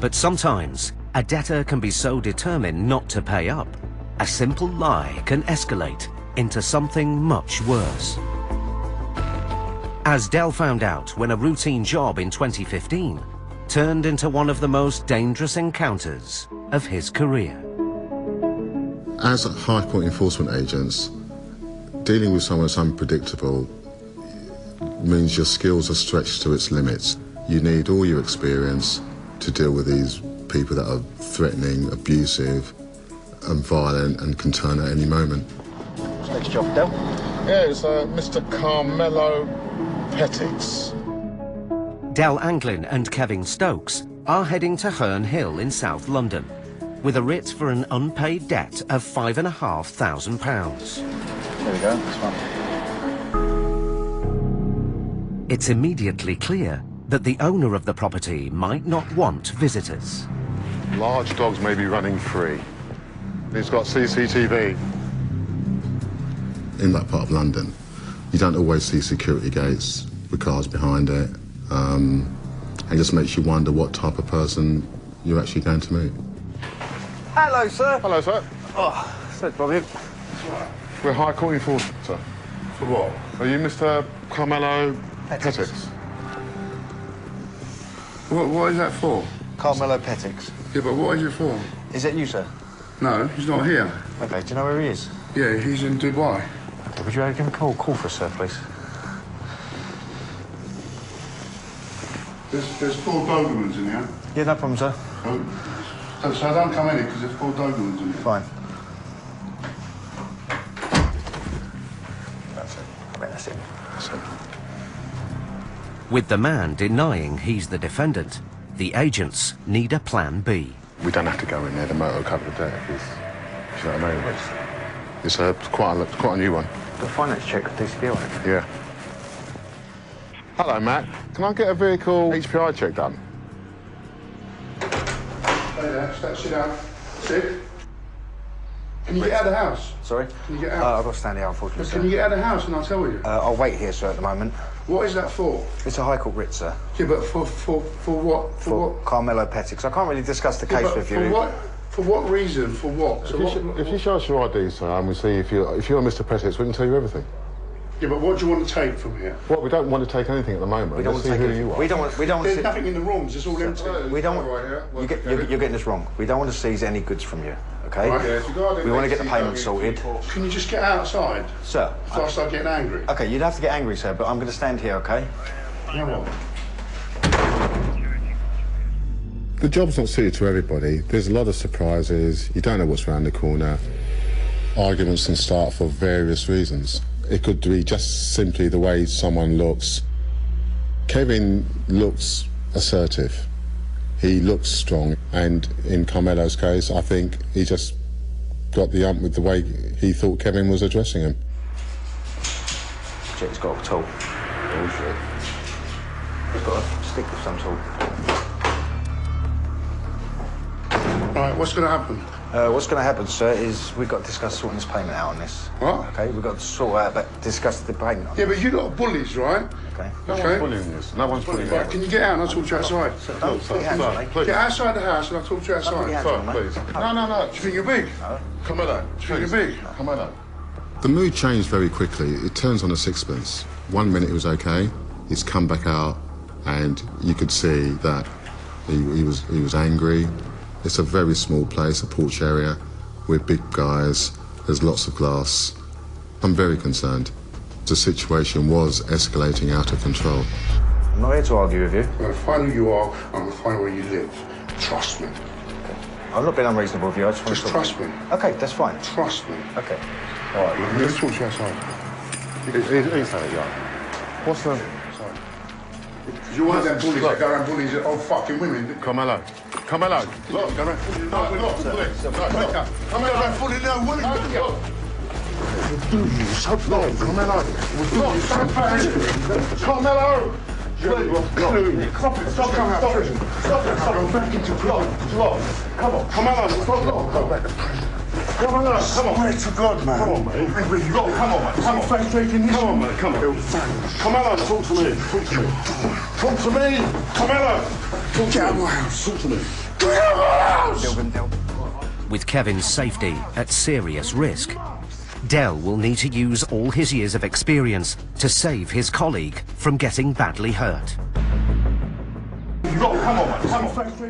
But sometimes, a debtor can be so determined not to pay up, a simple lie can escalate into something much worse. As Del found out when a routine job in 2015 turned into one of the most dangerous encounters of his career. As High Court enforcement agents, dealing with someone that's unpredictable means your skills are stretched to its limits. You need all your experience to deal with these people that are threatening, abusive and violent and can turn at any moment. What's next job, Del? Yeah, it's Mr. Carmelo Petix. Del Anglin and Kevin Stokes are heading to Herne Hill in South London with a writ for an unpaid debt of £5,500. There we go, this one. It's immediately clear that the owner of the property might not want visitors. Large dogs may be running free. He's got CCTV. In that part of London, you don't always see security gates with cars behind it. It just makes you wonder what type of person you're actually going to meet. Hello, sir. Hello, sir. Oh, so Bobby. We're High Court enforcement, sir. For what? Are you Mr. Carmelo Petix? What is that for? Carmelo Petix. Yeah, but what is it for? Is it you, sir? No, he's not here. Okay, do you know where he is? Yeah, he's in Dubai. Okay, would you give him a call for us, sir, please? There's 4 Dobermans in here. Yeah, no problem, sir. So don't come in here because there's 4 Dobermans in here. Fine. That's it. I mean, that's it. That's it. With the man denying he's the defendant, the agents need a plan B. We don't have to go in there, the motor cover of debt. Do you know what I mean? It's quite a new one. The finance check with C.P.W.T.I.A. Yeah. Hello, Matt. Can I get a vehicle HPI check done? Stay there, sit down. Sit. Can you get out of the house? Sorry? Can you get out? I've got to stand here, unfortunately, Can you get out of the house and I'll tell you? I'll wait here, sir, at the moment. What is that for? It's a High Court writ, sir. Yeah, but for what? For what? Carmelo Petix. I can't really discuss the Yeah, case but with you. For what? For what reason? For what? So If you show us your ID, sir, and we see if you're Mr. Petix, we can tell you everything. Yeah, but what do you want to take from here? Well, we don't want to take anything at the moment. We don't Let's want see to take who it. you are. We don't want There's to. nothing in the rooms. It's all empty. We don't want. Right here. You're getting this wrong. We don't want to seize any goods from you. Okay? Right, yeah, We want to get the payment sorted. Can you just get outside? Sir. Before I start getting angry. Okay, you'd have to get angry, sir, but I'm going to stand here, okay? You know what? The job's not suited to everybody. There's a lot of surprises. You don't know what's around the corner. Arguments can start for various reasons. It could be just simply the way someone looks. Kevin looks assertive. He looks strong. And in Carmelo's case, I think he just got the ump with the way he thought Kevin was addressing him. Jet's got a tool. Bullshit. He's got a stick of some sort. Right, what's going to happen? What's going to happen, sir, is we've got to discuss sorting this payment out on this. What? Okay, we've got to sort out, discuss the payment on Yeah, this. but you lot are bullies, right? Okay. No one's bullying this. No one's bullying Right, this. can you get out and I'll talk to you outside? Don't put your hands on me. Please. Get outside the house and I'll talk to you Don't put your outside. hands Sir, on me. please. No. Do you think you're big? Come on, Do you think you're big? Come on. The mood changed very quickly. It turns on a sixpence. 1 minute it was okay. He's come back out and you could see that he was angry. It's a very small place, a porch area. We're big guys. There's lots of glass. I'm very concerned. The situation was escalating out of control. I'm not here to argue with you. I'm going to find who you are, I'm going to find where you live. Trust me. I'm not being unreasonable with you. I just want Just to trust me. Okay, that's fine. Trust me. Okay. All right, let's talk to you outside. He's saying, yeah. What's the... You want them bullies that go around bullies old fucking women? Carmelo. Carmelo. Look. Go around bullying no women. Come around bullying no women. Carmelo. Carmelo. Stop it. Stop coming out of prison. Stop it. Go back into prison. Come on. Carmelo. Stop. Go back to prison. Come on, come on. Swear to God, man. Come on, man. Come on, man. Come on. Frustrating this. Come on, man. Come on. Come on, talk to me. Talk to me. Talk to me! Carmelo! Get out of my house! Talk to me! Get out of my house! With Kevin's safety at serious risk, Del will need to use all his years of experience to save his colleague from getting badly hurt.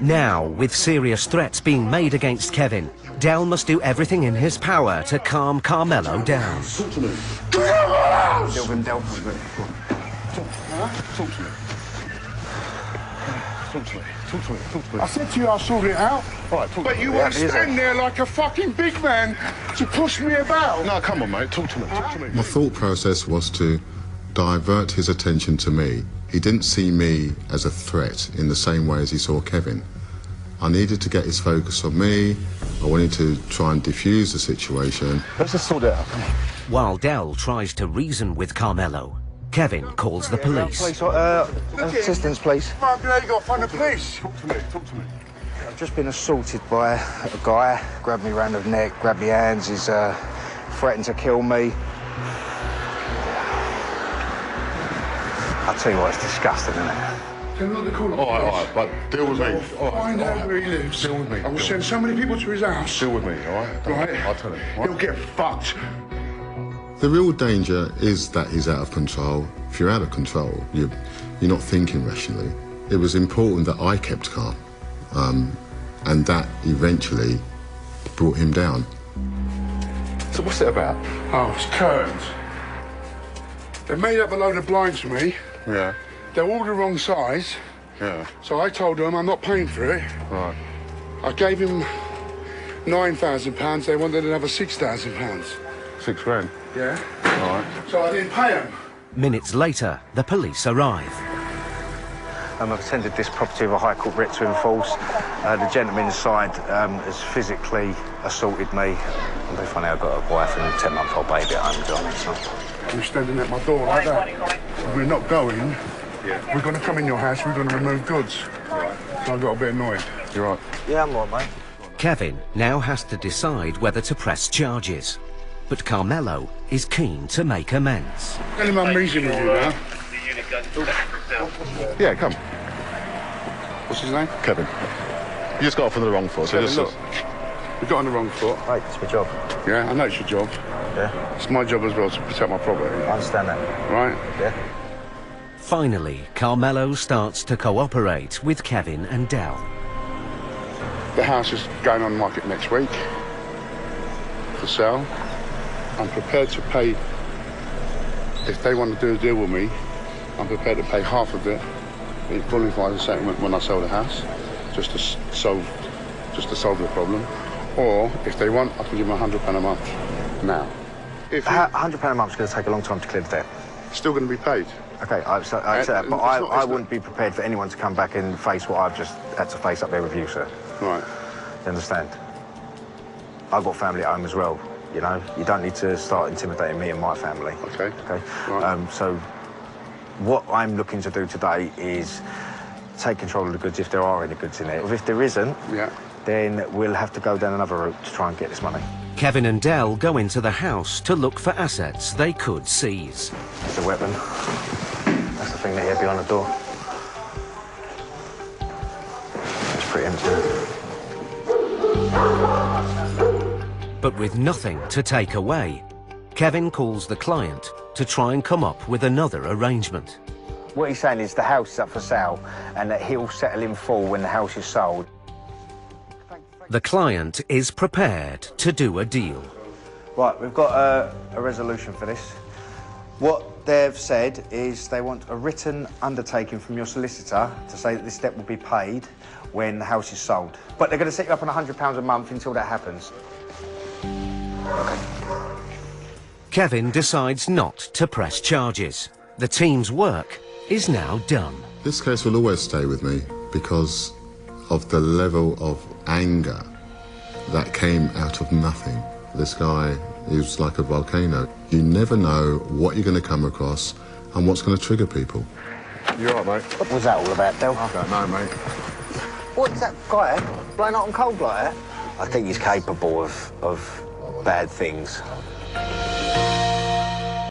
Now, with serious threats being made against Kevin, Del must do everything in his power to calm Carmelo down. Talk to me! Get out of my house! Talk to me. Talk to me. Talk to me. I said to you I'll sort it out. Right, but you won't stand there like a fucking big man to push me about. No, come on, mate. Talk to me. My thought process was to divert his attention to me. He didn't see me as a threat in the same way as he saw Kevin. I needed to get his focus on me. I wanted to try and diffuse the situation. Let's just sort it out. Come on. While Del tries to reason with Carmelo, Kevin calls the police. Assistance, please. Might be able to go find the police. Talk to me. I've just been assaulted by a guy. Grabbed me round the neck, grabbed my hands. He's threatened to kill me. I'll tell you what, it's disgusting, isn't it? Tell me what they call it. All right, but deal with me. Find out where he lives. Deal with me. I will send so many people to his house. Deal with me, all right? Right? I'll tell him. He'll get fucked. The real danger is that he's out of control. If you're out of control, you're not thinking rationally. It was important that I kept calm, and that eventually brought him down. So what's it about? Oh, it's curtains. They made up a load of blinds for me. Yeah. They're all the wrong size. Yeah. So I told them I'm not paying for it. Right. I gave him £9,000. They wanted another £6,000. £6 grand. Yeah. All right. So I didn't pay them. Minutes later, the police arrive. I've attended this property with a High Court writ to enforce. The gentleman inside has physically assaulted me. I'm very funny, I've got a wife and a 10-month-old baby at home, to be honest. So. You're standing at my door like that. We're not going. Yeah. We're going to come in your house, we're going to remove goods. Right. So I got a bit annoyed. You're right. Yeah, I'm all right, mate. Kevin now has to decide whether to press charges. But Carmelo is keen to make amends. Tell him I'm meeting with you now. Yeah, come. What's his name? Kevin. You just got off on the wrong foot. So Kevin, just look. We got on the wrong foot. Right, it's my job. Yeah, I know it's your job. Yeah. It's my job as well to protect my property. I understand that. Right? Yeah. Finally, Carmelo starts to cooperate with Kevin and Del. The house is going on the market next week for sale. I'm prepared to pay, if they want to do a deal with me, I'm prepared to pay half of it in qualified as a settlement when I sell the house, just to solve the problem. Or if they want, I can give them £100 a month now. If £100 a month is going to take a long time to clear the debt. it's still going to be paid. Okay, I accept that, but I wouldn't be prepared for anyone to come back and face what I've just had to face up there with you, sir. Right. You understand? I've got family at home as well, you know? You don't need to start intimidating me and my family. Okay. Okay? Right. So what I'm looking to do today is take control of the goods if there are any goods in there. If there isn't, Yeah. then we'll have to go down another route to try and get this money. Kevin and Del go into the house to look for assets they could seize. It's a weapon. That's the thing that you have behind the door. It's pretty empty. But with nothing to take away, Kevin calls the client to try and come up with another arrangement. What he's saying is the house is up for sale and that he'll settle in full when the house is sold. The client is prepared to do a deal. Right, we've got a resolution for this. What they've said is they want a written undertaking from your solicitor to say that this debt will be paid when the house is sold. But they're going to set you up on £100 a month until that happens. Kevin decides not to press charges. The team's work is now done. This case will always stay with me because of the level of anger that came out of nothing. This guy is like a volcano. You never know what you're going to come across and what's going to trigger people. You all right, mate? What was that all about, Del? I don't know, mate. What's that guy blowing out on cold like that? I think he's capable of bad things.